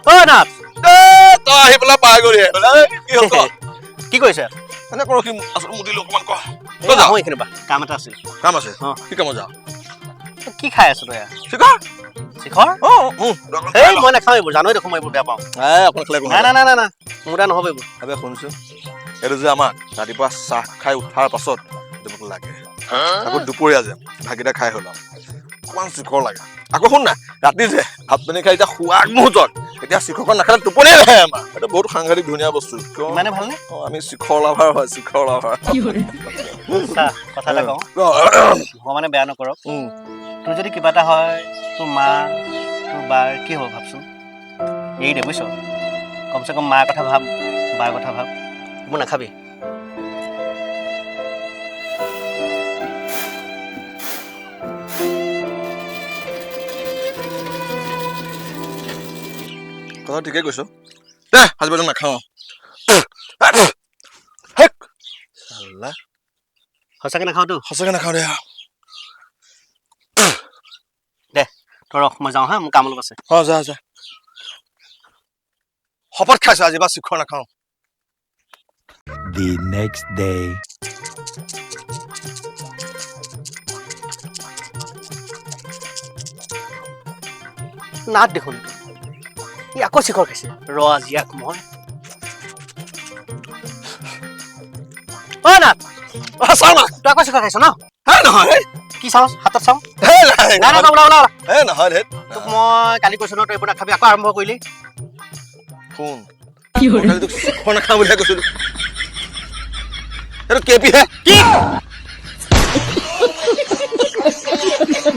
অ নাথ তই আহি পেলাই পাই গলি কি হ'ল কি কৰিছে এনে কৰ কি মুদিলো অকমান ক তই যাওঁ এইখিনি বা কাম এটা আছিল কাম আছে কি কামত যা কি খাই আছো তই শিখৰ শিখৰ এই মই নাখাওঁ এইবোৰ জানোৱেই দেখোন মই এইবোৰ বেয়া পাওঁ অকণ খালে নাই মোৰ দ্বাৰা নহ'ব এইবোৰ আবে শুনছো এইটো যে আমাক ৰাতিপুৱা চাহ খাই উঠাৰ পাছত মোক লাগে আকৌ দুপৰীয়া যে ভাতকেইটা খাই হ'ল অকমান শিখৰ লাগে আকৌ শুন না ৰাতি যে ভাত পানী খাই এতিয়া শুৱাৰ মুহূৰ্তত এতিয়া শিখৰখন নাখালে টোপনিয়ে নাহে আমাৰ এইটো বহুত সাংঘাতিক ধুনীয়া বস্তু মানে ভালনে আমি শিখৰ লাভাৰ হয় শিখৰ লাভাৰ কথা এটা কওঁ ভগৱানে বেয়া নকৰক তোৰ যদি কিবা এটা হয় তোৰ মা তোৰ বাৰ কি হ'ব ভাবচোন এৰি দে বুজিছ কমচে কম মাৰ কথা ভাব বাৰ কথা ভাব এইবোৰ নাখাবি কথা ঠিকেই কৈছ দে আজি বাইদেউ নাখাওঁ সঁচাকে নাখাওঁতো সঁচাকে নাখাওঁ দে দে তই ৰখ মই যাওঁ হা মোৰ কাম অলপ আছে যা যা শপত খাইছো আজি বা শিখৰ নাখাওঁ The next day. নাথ দেখোন ই আকৌ শিখৰ খাইছে ৰ আজি ইয়াক মই অ নাথ চাওঁ না তই আকৌ শিখৰ খাইছ ন নহয় কি চাওঁ হাতত চাওঁ নাই নহয় দে তোক মই কালি কৈছো ন তই এইবোৰ নাখাবি আকৌ আৰম্ভ কৰিলি শুন তোক শিখৰ নাখাওঁ বুলিহে কৈছিলো এইটো কেপিহে কি